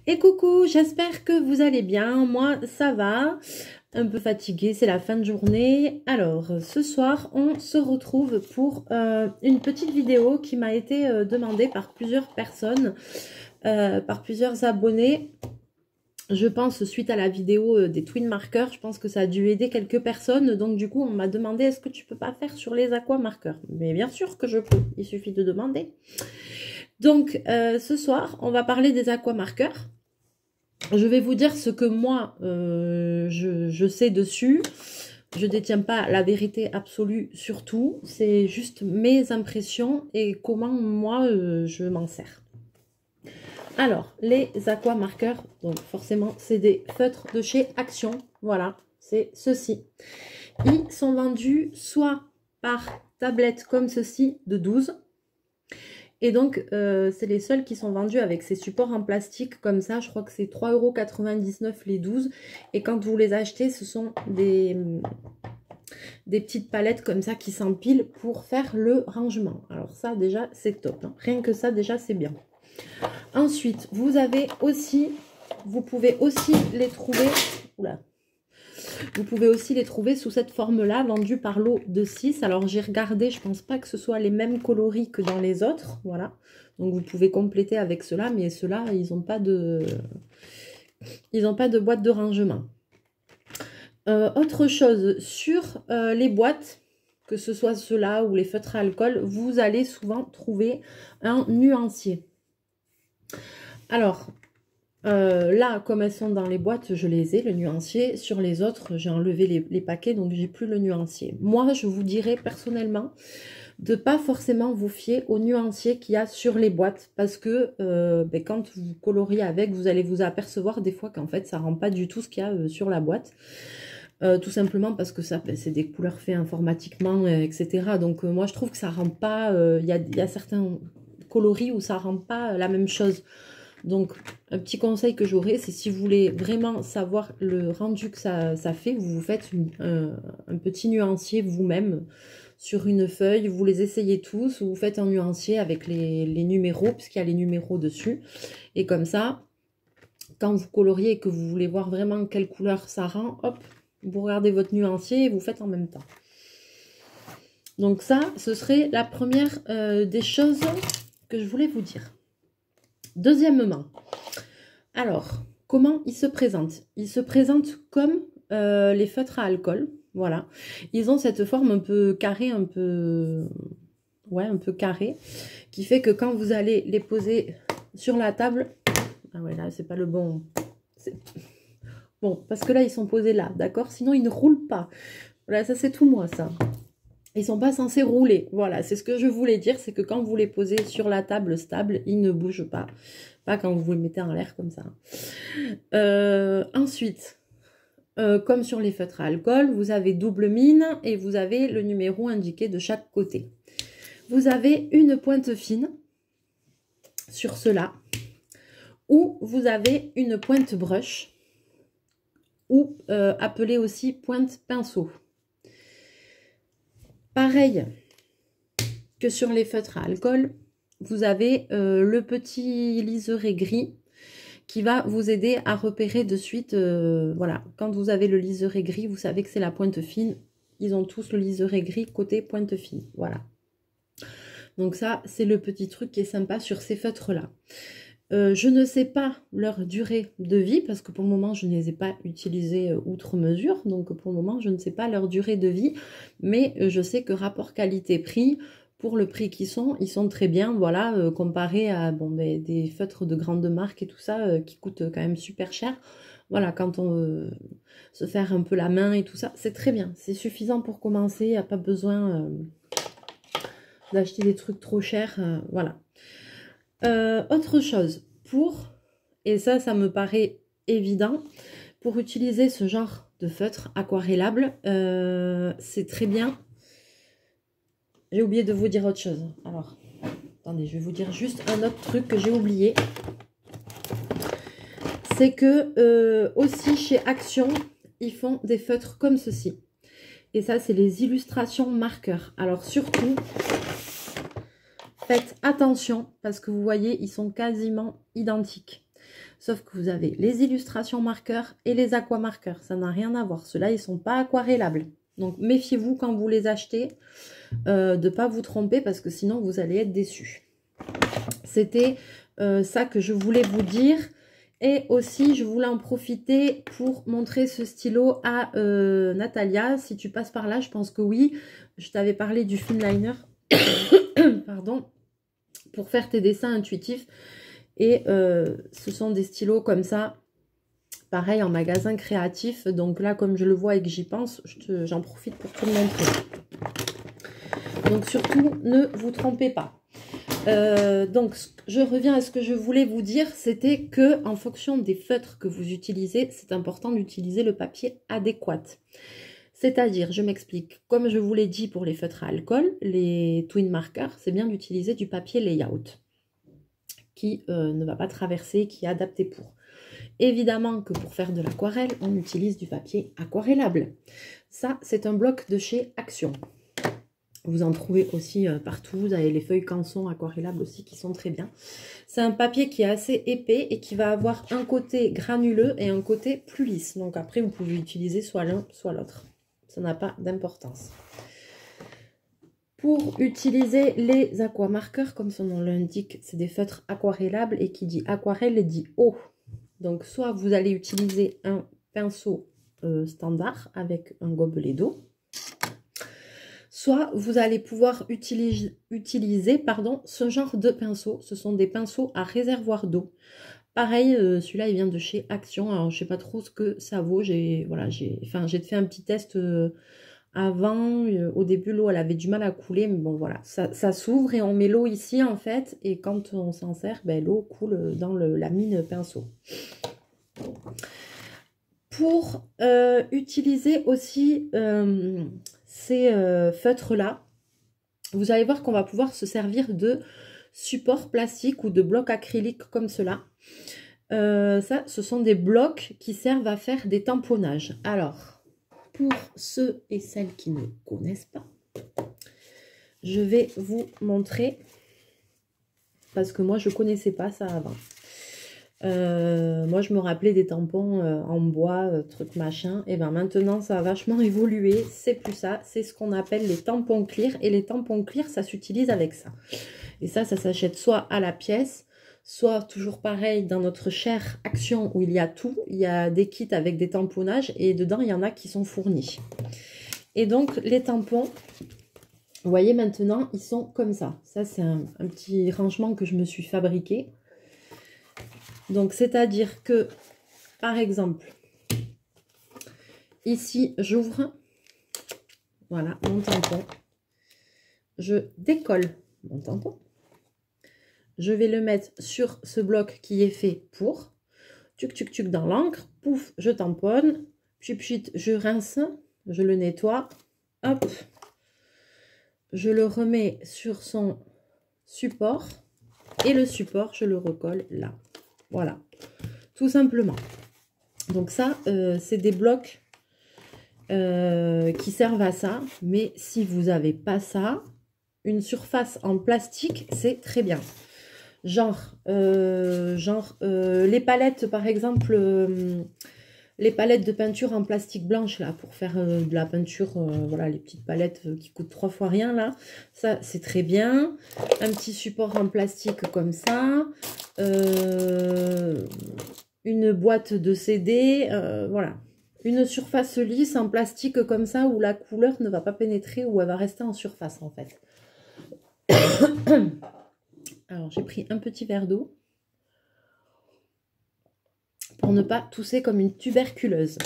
Et coucou, j'espère que vous allez bien. Moi, ça va. Un peu fatiguée, c'est la fin de journée. Alors, ce soir, on se retrouve pour une petite vidéo qui m'a été demandée par plusieurs personnes, par plusieurs abonnés. Je pense, suite à la vidéo des twin markers, je pense que ça a dû aider quelques personnes. Donc, du coup, on m'a demandé, est-ce que tu peux pas faire sur les aqua markers? Mais bien sûr que je peux, il suffit de demander. Donc, ce soir, on va parler des aqua markers. Je vais vous dire ce que moi, je sais dessus. Je ne détiens pas la vérité absolue sur tout. C'est juste mes impressions et comment moi, je m'en sers. Alors, les aqua markers, donc forcément, c'est des feutres de chez Action. Voilà, c'est ceci. Ils sont vendus soit par tablette comme ceci de 12. Et donc, c'est les seuls qui sont vendus avec ces supports en plastique comme ça. Je crois que c'est 3,99 € les 12. Et quand vous les achetez, ce sont des petites palettes comme ça qui s'empilent pour faire le rangement. Alors ça, déjà, c'est top. Hein. Rien que ça, déjà, c'est bien. Ensuite, vous avez aussi, vous pouvez aussi les trouver... Oula. Vous pouvez aussi les trouver sous cette forme-là, vendue par lot de 6. Alors, j'ai regardé, je pense pas que ce soit les mêmes coloris que dans les autres. Voilà. Donc, vous pouvez compléter avec cela, mais ceux-là, ils n'ont pas de boîte de rangement. Autre chose, sur les boîtes, que ce soit ceux-là ou les feutres à alcool, vous allez souvent trouver un nuancier. Alors... là, comme elles sont dans les boîtes, je les ai, le nuancier. Sur les autres, j'ai enlevé les paquets, donc j'ai plus le nuancier. Moi, je vous dirais personnellement de pas forcément vous fier au nuancier qu'il y a sur les boîtes. Parce que quand vous coloriez avec, vous allez vous apercevoir des fois qu'en fait, ça rend pas du tout ce qu'il y a sur la boîte. Tout simplement parce que ça, c'est des couleurs faites informatiquement, etc. Donc, moi, je trouve que ça rend pas... Il y a certains coloris où ça rend pas la même chose. Donc, un petit conseil que j'aurais, c'est si vous voulez vraiment savoir le rendu que ça fait, vous vous faites un petit nuancier vous-même sur une feuille, vous les essayez tous, ou vous faites un nuancier avec les numéros, puisqu'il y a les numéros dessus. Et comme ça, quand vous coloriez et que vous voulez voir vraiment quelle couleur ça rend, hop, vous regardez votre nuancier et vous faites en même temps. Donc ça, ce serait la première des choses que je voulais vous dire. Deuxièmement, alors, comment ils se présentent? Ils se présentent comme les feutres à alcool, voilà. Ils ont cette forme un peu carrée, un peu carrée, qui fait que quand vous allez les poser sur la table, ah ouais, là, c'est pas le bon... Bon, parce que là, ils sont posés là, d'accord? Sinon, ils ne roulent pas. Voilà, ça, c'est tout moi, ça. Ils sont pas censés rouler. Voilà, c'est ce que je voulais dire, c'est que quand vous les posez sur la table stable, ils ne bougent pas. Pas quand vous les mettez en l'air comme ça. Ensuite, comme sur les feutres à alcool, vous avez double mine et vous avez le numéro indiqué de chaque côté. Vous avez une pointe fine sur cela, ou vous avez une pointe brush, ou appelée aussi pointe pinceau. Pareil que sur les feutres à alcool, vous avez le petit liseré gris qui va vous aider à repérer de suite, voilà, quand vous avez le liseré gris, vous savez que c'est la pointe fine. Ils ont tous le liseré gris côté pointe fine, voilà. Donc ça, c'est le petit truc qui est sympa sur ces feutres-là. Je ne sais pas leur durée de vie parce que pour le moment je ne les ai pas utilisés outre mesure, donc pour le moment je ne sais pas leur durée de vie, mais je sais que rapport qualité-prix, pour le prix qu'ils sont, ils sont très bien, voilà, comparé à des feutres de grande marque et tout ça qui coûtent quand même super cher. Voilà, quand on veut se faire un peu la main et tout ça, c'est très bien, c'est suffisant pour commencer, il n'y a pas besoin d'acheter des trucs trop chers, voilà. Autre chose, et ça me paraît évident, pour utiliser ce genre de feutre aquarellable, c'est très bien. J'ai oublié de vous dire autre chose. Alors, attendez, je vais vous dire juste un autre truc que j'ai oublié. C'est que aussi chez Action, ils font des feutres comme ceci. Et ça, c'est les illustrations marqueurs. Alors surtout... faites attention parce que vous voyez, ils sont quasiment identiques. Sauf que vous avez les illustrations marqueurs et les aquamarqueurs. Ça n'a rien à voir. Ceux-là, ils ne sont pas aquarellables. Donc, méfiez-vous quand vous les achetez de ne pas vous tromper parce que sinon, vous allez être déçus. C'était ça que je voulais vous dire. Et aussi, je voulais en profiter pour montrer ce stylo à Natalia. Si tu passes par là, je pense que oui. Je t'avais parlé du Finliner. Pardon. Pour faire tes dessins intuitifs. Et ce sont des stylos comme ça. Pareil, en magasin créatif. Donc là, comme je le vois et que j'y pense, j'en profite pour te le montrer. Donc surtout, ne vous trompez pas. Donc, je reviens à ce que je voulais vous dire, c'était que en fonction des feutres que vous utilisez, c'est important d'utiliser le papier adéquat. C'est-à-dire, je m'explique, comme je vous l'ai dit pour les feutres à alcool, les twin markers, c'est bien d'utiliser du papier layout qui ne va pas traverser, qui est adapté pour. Évidemment que pour faire de l'aquarelle, on utilise du papier aquarellable. Ça, c'est un bloc de chez Action. Vous en trouvez aussi partout. Vous avez les feuilles canson aquarellables aussi qui sont très bien. C'est un papier qui est assez épais et qui va avoir un côté granuleux et un côté plus lisse. Donc après, vous pouvez utiliser soit l'un, soit l'autre. Ça n'a pas d'importance. Pour utiliser les aquamarqueurs, comme son nom l'indique, c'est des feutres aquarellables et qui dit aquarelle dit eau. Donc soit vous allez utiliser un pinceau standard avec un gobelet d'eau. Soit vous allez pouvoir utiliser ce genre de pinceau. Ce sont des pinceaux à réservoir d'eau. Pareil, celui-là, il vient de chez Action. Alors, je ne sais pas trop ce que ça vaut. J'ai fait un petit test avant. Au début, l'eau, elle avait du mal à couler. Mais bon, voilà, ça s'ouvre et on met l'eau ici, en fait. Et quand on s'en sert, ben, l'eau coule dans la mine pinceau. Pour utiliser aussi ces feutres-là, vous allez voir qu'on va pouvoir se servir de supports plastiques ou de blocs acryliques comme cela. Ça, ce sont des blocs qui servent à faire des tamponnages. Alors, pour ceux et celles qui ne connaissent pas, je vais vous montrer, parce que moi, je ne connaissais pas ça avant. Moi je me rappelais des tampons en bois, truc machin, et ben maintenant ça a vachement évolué, c'est plus ça, c'est ce qu'on appelle les tampons clear, et les tampons clear ça s'utilise avec ça, et ça s'achète soit à la pièce, soit toujours pareil dans notre chère Action où il y a tout, il y a des kits avec des tamponnages, et dedans il y en a qui sont fournis, et donc les tampons, vous voyez maintenant ils sont comme ça c'est un petit rangement que je me suis fabriqué. Donc, c'est-à-dire que, par exemple, ici, j'ouvre, voilà, mon tampon. Je décolle mon tampon. Je vais le mettre sur ce bloc qui est fait pour. Tuc, tuc, tuc dans l'encre. Pouf, je tamponne. Puis, je rince. Je le nettoie. Hop. Je le remets sur son support. Et le support, je le recolle là. Voilà, tout simplement. Donc ça, c'est des blocs qui servent à ça. Mais si vous n'avez pas ça, une surface en plastique, c'est très bien. Genre les palettes, par exemple, les palettes de peinture en plastique blanche, là, pour faire de la peinture, voilà, les petites palettes qui coûtent 3 fois rien, là. Ça, c'est très bien. Un petit support en plastique comme ça. Une boîte de CD, voilà. Une surface lisse en plastique comme ça, où la couleur ne va pas pénétrer, où elle va rester en surface, en fait. Alors, j'ai pris un petit verre d'eau pour ne pas tousser comme une tuberculeuse.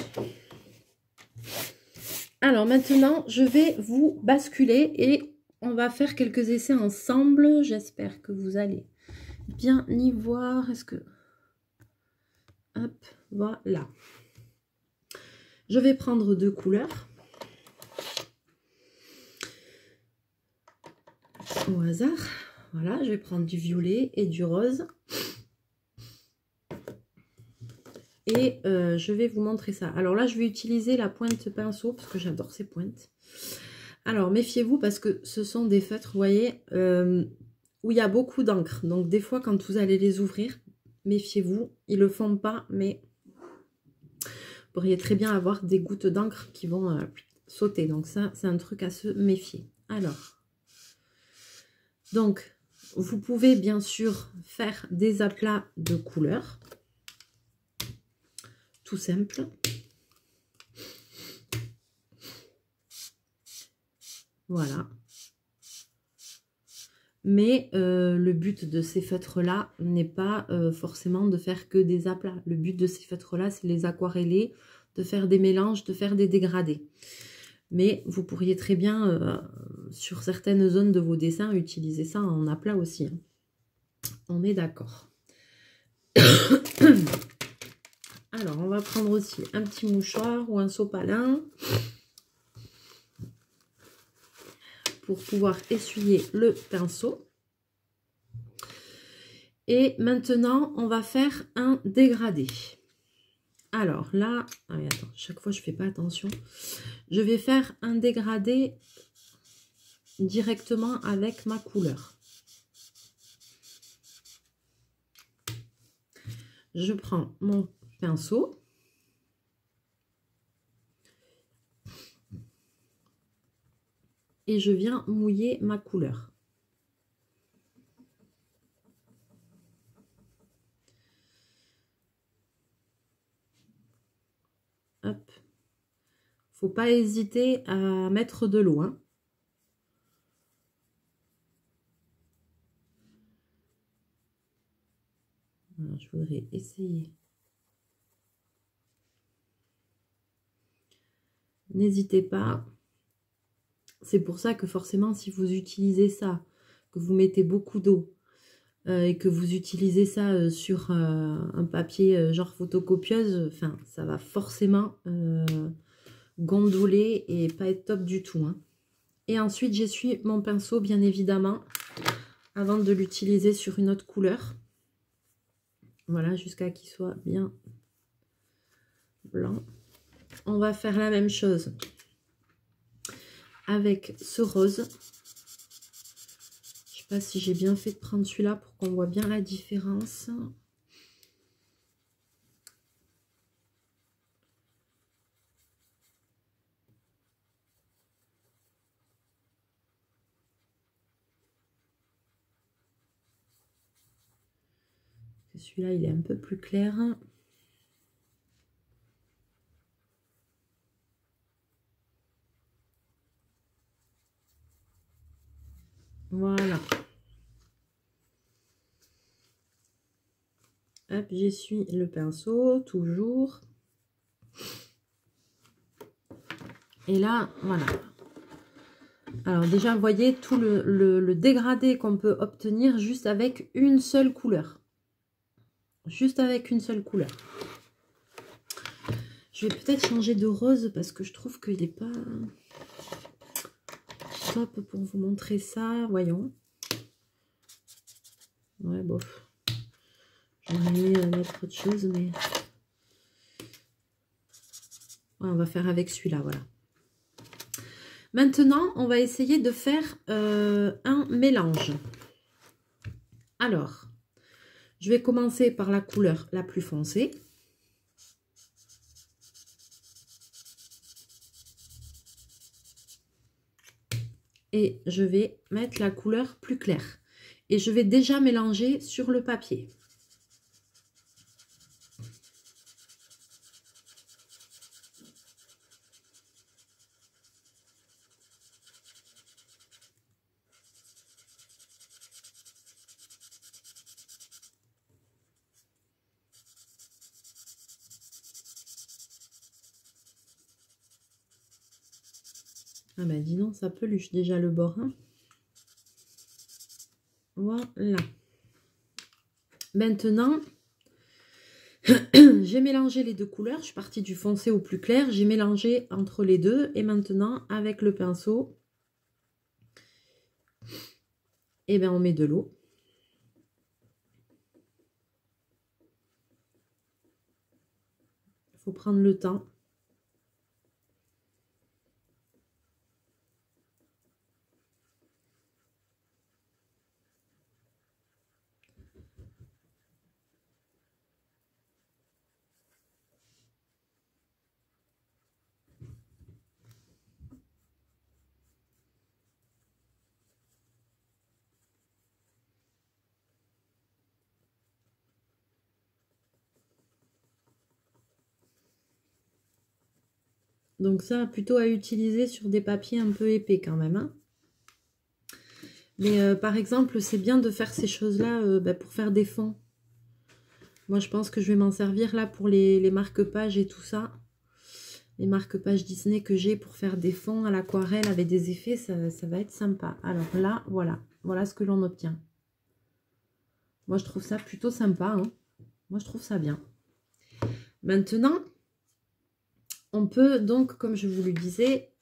Alors maintenant, je vais vous basculer et on va faire quelques essais ensemble. J'espère que vous allez bien y voir. Est-ce que... Hop, voilà. Je vais prendre 2 couleurs. Au hasard. Voilà, je vais prendre du violet et du rose. Et je vais vous montrer ça. Alors là, je vais utiliser la pointe pinceau parce que j'adore ces pointes. Alors, méfiez-vous parce que ce sont des feutres, vous voyez, où il y a beaucoup d'encre. Donc, des fois, quand vous allez les ouvrir, méfiez-vous. Ils le font pas, mais vous pourriez très bien avoir des gouttes d'encre qui vont sauter. Donc ça, c'est un truc à se méfier. Alors, donc, vous pouvez bien sûr faire des aplats de couleurs. Tout simple. Voilà. Mais le but de ces feutres-là n'est pas forcément de faire que des aplats. Le but de ces feutres-là, c'est les aquareller, de faire des mélanges, de faire des dégradés. Mais vous pourriez très bien, sur certaines zones de vos dessins, utiliser ça en aplat aussi. Hein. On est d'accord. Alors, on va prendre aussi un petit mouchoir ou un sopalin pour pouvoir essuyer le pinceau. Et maintenant, on va faire un dégradé. Alors là, attends, chaque fois je fais pas attention. Je vais faire un dégradé directement avec ma couleur. Je prends mon pinceau. Et je viens mouiller ma couleur. Hop. Faut pas hésiter à mettre de l'eau. Hein. Alors, je voudrais essayer. N'hésitez pas. C'est pour ça que forcément, si vous utilisez ça, que vous mettez beaucoup d'eau et que vous utilisez ça sur un papier genre photocopieuse, enfin, ça va forcément gondoler et pas être top du tout. Hein. Et ensuite, j'essuie mon pinceau, bien évidemment, avant de l'utiliser sur une autre couleur. Voilà, jusqu'à qu'il soit bien blanc. On va faire la même chose avec ce rose. Je sais pas si j'ai bien fait de prendre celui-là pour qu'on voit bien la différence. Celui-là, il est un peu plus clair. Voilà. Hop, j'essuie le pinceau, toujours. Et là, voilà. Alors déjà, vous voyez tout le dégradé qu'on peut obtenir juste avec une seule couleur. Juste avec une seule couleur. Je vais peut-être changer de rose parce que je trouve qu'il n'est pas top pour vous montrer ça. Voyons. Ouais, bof. J'aurais aimé mettre autre chose, mais... Ouais, on va faire avec celui-là, voilà. Maintenant, on va essayer de faire un mélange. Alors, je vais commencer par la couleur la plus foncée. Et je vais mettre la couleur plus claire. Et je vais déjà mélanger sur le papier. Ah ben dis donc, ça peluche déjà le bord. Hein. Voilà. Maintenant, j'ai mélangé les deux couleurs. Je suis partie du foncé au plus clair. J'ai mélangé entre les deux. Et maintenant, avec le pinceau, eh ben, on met de l'eau. Il faut prendre le temps. Donc ça, plutôt à utiliser sur des papiers un peu épais quand même. Hein. Mais par exemple, c'est bien de faire ces choses-là pour faire des fonds. Moi, je pense que je vais m'en servir là pour les marque-pages et tout ça. Les marque-pages Disney que j'ai pour faire des fonds à l'aquarelle avec des effets, ça va être sympa. Alors là, voilà. Voilà ce que l'on obtient. Moi, je trouve ça plutôt sympa. Hein. Moi, je trouve ça bien. Maintenant, on peut donc, comme je vous le disais,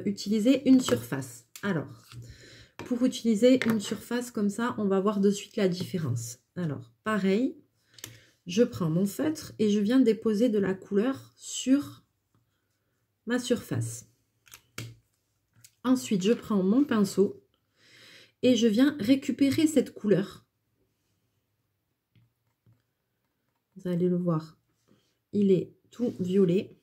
utiliser une surface. Alors, pour utiliser une surface comme ça, on va voir de suite la différence. Alors, pareil, je prends mon feutre et je viens déposer de la couleur sur ma surface. Ensuite, je prends mon pinceau et je viens récupérer cette couleur. Vous allez le voir, il est tout violet.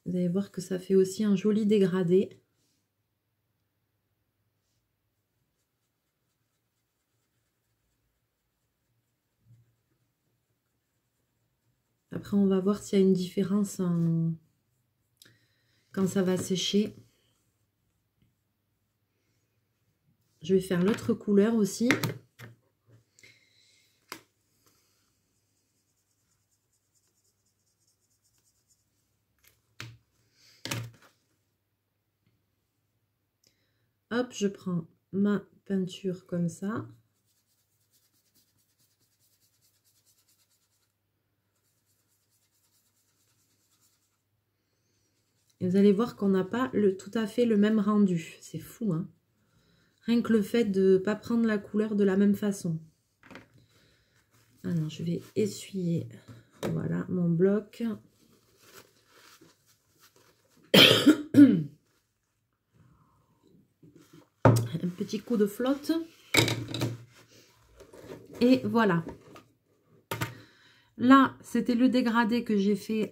Vous allez voir que ça fait aussi un joli dégradé. Après, on va voir s'il y a une différence quand ça va sécher. Je vais faire l'autre couleur aussi. Hop, je prends ma peinture comme ça. Et vous allez voir qu'on n'a pas tout à fait le même rendu. C'est fou, hein? Rien que le fait de ne pas prendre la couleur de la même façon. Alors, je vais essuyer, voilà, mon bloc. Un petit coup de flotte. Et voilà. Là, c'était le dégradé que j'ai fait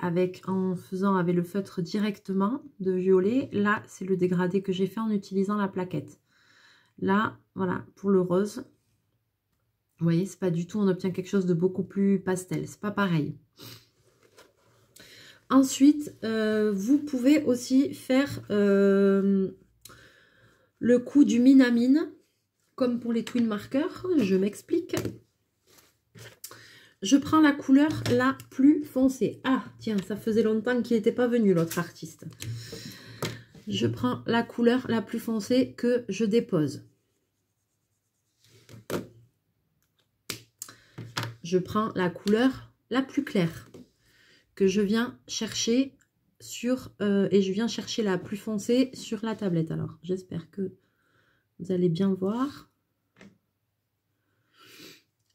en faisant avec le feutre directement de violet. Là, c'est le dégradé que j'ai fait en utilisant la plaquette. Là, voilà, pour le rose. Vous voyez, c'est pas du tout, on obtient quelque chose de beaucoup plus pastel. C'est pas pareil. Ensuite, vous pouvez aussi faire le coup du minamine, comme pour les twin markers. Je m'explique. Je prends la couleur la plus foncée. Ah, tiens, ça faisait longtemps qu'il n'était pas venu, l'autre artiste. Je prends la couleur la plus foncée que je dépose. Je prends la couleur la plus claire que je viens chercher sur... et je viens chercher la plus foncée sur la tablette. Alors, j'espère que vous allez bien voir.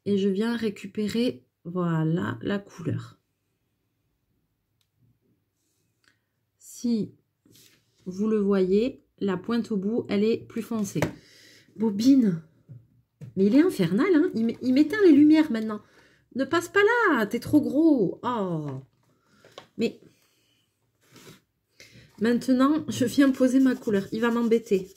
Et je viens récupérer... Voilà, la couleur. Si vous le voyez, la pointe au bout, elle est plus foncée. Bobine, mais il est infernal, hein, il m'éteint les lumières maintenant. Ne passe pas là, t'es trop gros. Oh. Mais maintenant, je viens poser ma couleur. Il va m'embêter.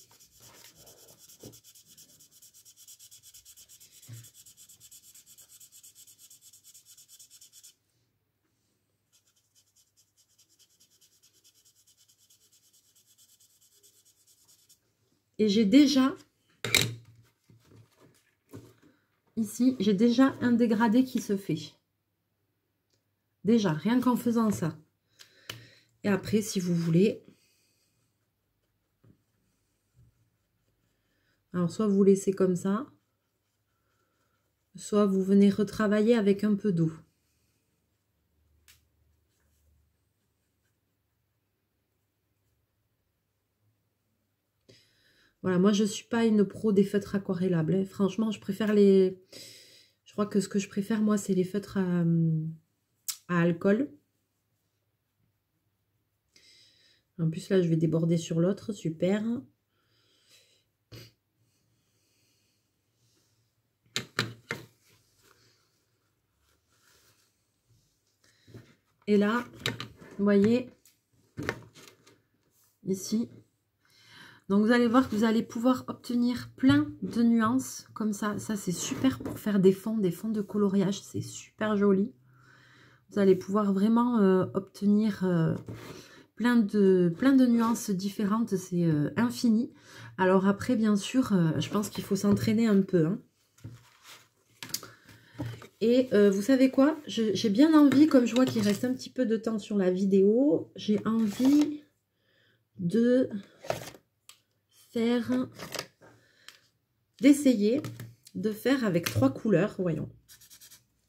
Et j'ai déjà, ici, j'ai déjà un dégradé qui se fait. Déjà, rien qu'en faisant ça. Et après, si vous voulez, alors soit vous laissez comme ça, soit vous venez retravailler avec un peu d'eau. Voilà, moi je ne suis pas une pro des feutres aquarellables. Hein. Franchement, je préfère les... Je crois que ce que je préfère, moi, c'est les feutres à alcool. En plus, là, je vais déborder sur l'autre. Super. Et là, vous voyez, ici. Donc vous allez voir que vous allez pouvoir obtenir plein de nuances comme ça. Ça c'est super pour faire des fonds de coloriage, c'est super joli. Vous allez pouvoir vraiment obtenir plein de nuances différentes, c'est infini. Alors après bien sûr, je pense qu'il faut s'entraîner un peu, hein. Et vous savez quoi, j'ai bien envie, comme je vois qu'il reste un petit peu de temps sur la vidéo, j'ai envie de d'essayer de faire avec 3 couleurs, voyons.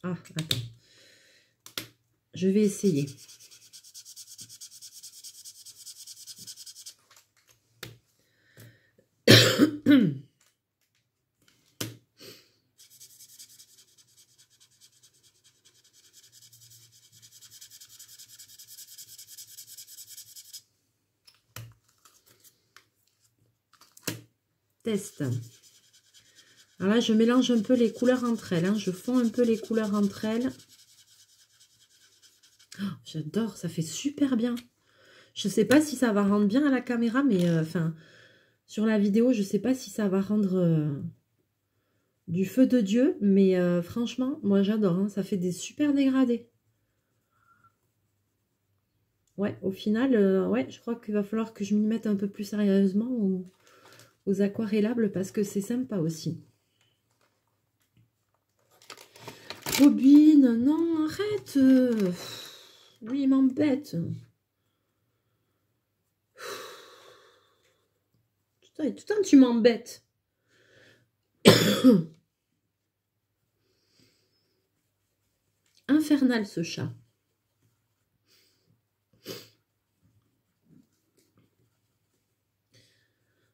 Ah, attends. Je vais essayer. Test. Alors là, je mélange un peu les couleurs entre elles, hein. Je fonds un peu les couleurs entre elles. Oh, j'adore, ça fait super bien. Je ne sais pas si ça va rendre bien à la caméra, mais enfin, sur la vidéo, je ne sais pas si ça va rendre du feu de Dieu. Mais franchement, moi j'adore, hein. Ça fait des super dégradés. Ouais, au final, ouais, je crois qu'il va falloir que je m'y mette un peu plus sérieusement aux aquarellables parce que c'est sympa aussi. Bobine, non, arrête. Oui, il m'embête. Tout le temps, tu m'embêtes. Infernal, ce chat.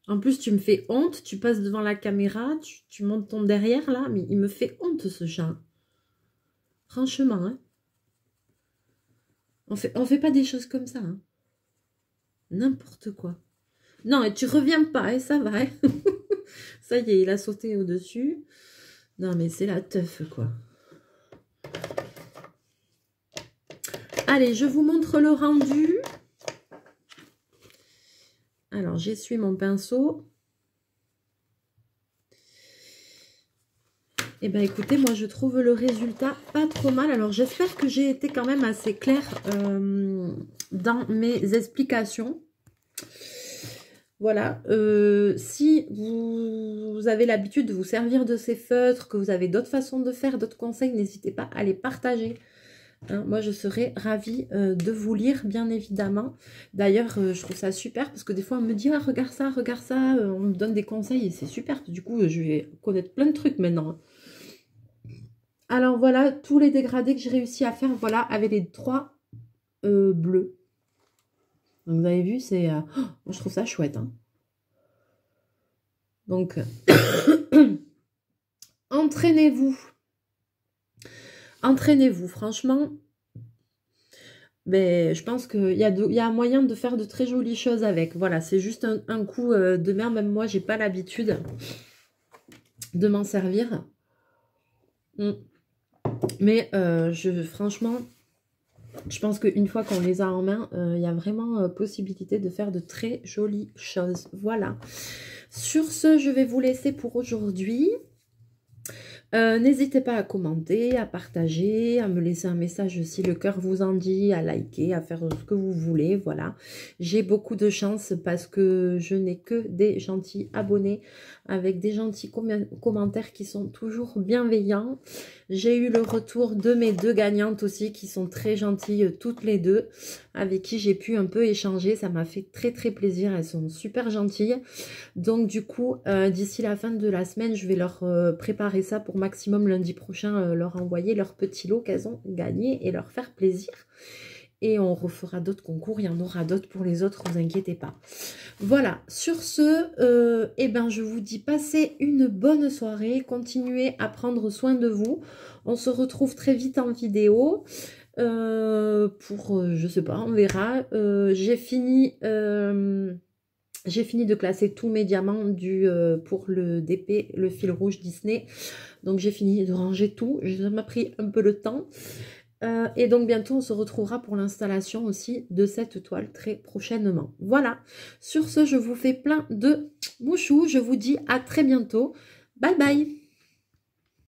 En plus, tu me fais honte. Tu passes devant la caméra. Tu montes ton derrière, là. Mais il me fait honte, ce chat. Franchement, hein. On fait pas des choses comme ça, hein. N'importe quoi. Non, et tu reviens pas, et ça va. Hein. Ça y est, il a sauté au-dessus. Non, mais c'est la teuf, quoi. Allez, je vous montre le rendu. Alors, j'essuie mon pinceau. Eh bien, écoutez, moi, je trouve le résultat pas trop mal. Alors, j'espère que j'ai été quand même assez claire dans mes explications. Voilà. Si vous avez l'habitude de vous servir de ces feutres, que vous avez d'autres façons de faire, d'autres conseils, n'hésitez pas à les partager. Hein, moi, je serais ravie de vous lire, bien évidemment. D'ailleurs, je trouve ça super parce que des fois, on me dit « Ah, regarde ça, on me donne des conseils et c'est super. » Du coup, je vais connaître plein de trucs maintenant. Alors, voilà tous les dégradés que j'ai réussi à faire, voilà, avec les 3 bleus. Donc, vous avez vu, c'est... je trouve ça chouette. Hein. Donc, entraînez-vous. Entraînez-vous, franchement. Mais je pense qu'il y a un moyen de faire de très jolies choses avec. Voilà, c'est juste un coup de mer. Même moi, j'ai pas l'habitude de m'en servir. Mais franchement, je pense qu'une fois qu'on les a en main, il y a vraiment possibilité de faire de très jolies choses. Voilà. Sur ce, je vais vous laisser pour aujourd'hui. N'hésitez pas à commenter, à partager, à me laisser un message si le cœur vous en dit, à liker, à faire ce que vous voulez, voilà. J'ai beaucoup de chance parce que je n'ai que des gentils abonnés avec des gentils commentaires qui sont toujours bienveillants. J'ai eu le retour de mes 2 gagnantes aussi qui sont très gentilles toutes les 2, avec qui j'ai pu un peu échanger. Ça m'a fait très très plaisir, elles sont super gentilles. Donc du coup, d'ici la fin de la semaine, je vais leur préparer ça pour maximum lundi prochain, leur envoyer leur petit lot qu'elles ont gagné et leur faire plaisir. Et on refera d'autres concours, il y en aura d'autres pour les autres, ne vous inquiétez pas. Voilà, sur ce, eh ben, je vous dis passez une bonne soirée, continuez à prendre soin de vous. On se retrouve très vite en vidéo. Je sais pas, on verra. J'ai fini de classer tous mes diamants pour le DP, le fil rouge Disney. Donc j'ai fini de ranger tout. Ça m'a pris un peu de temps. Et donc bientôt, on se retrouvera pour l'installation aussi de cette toile très prochainement. Voilà. Sur ce, je vous fais plein de mouchous. Je vous dis à très bientôt. Bye bye.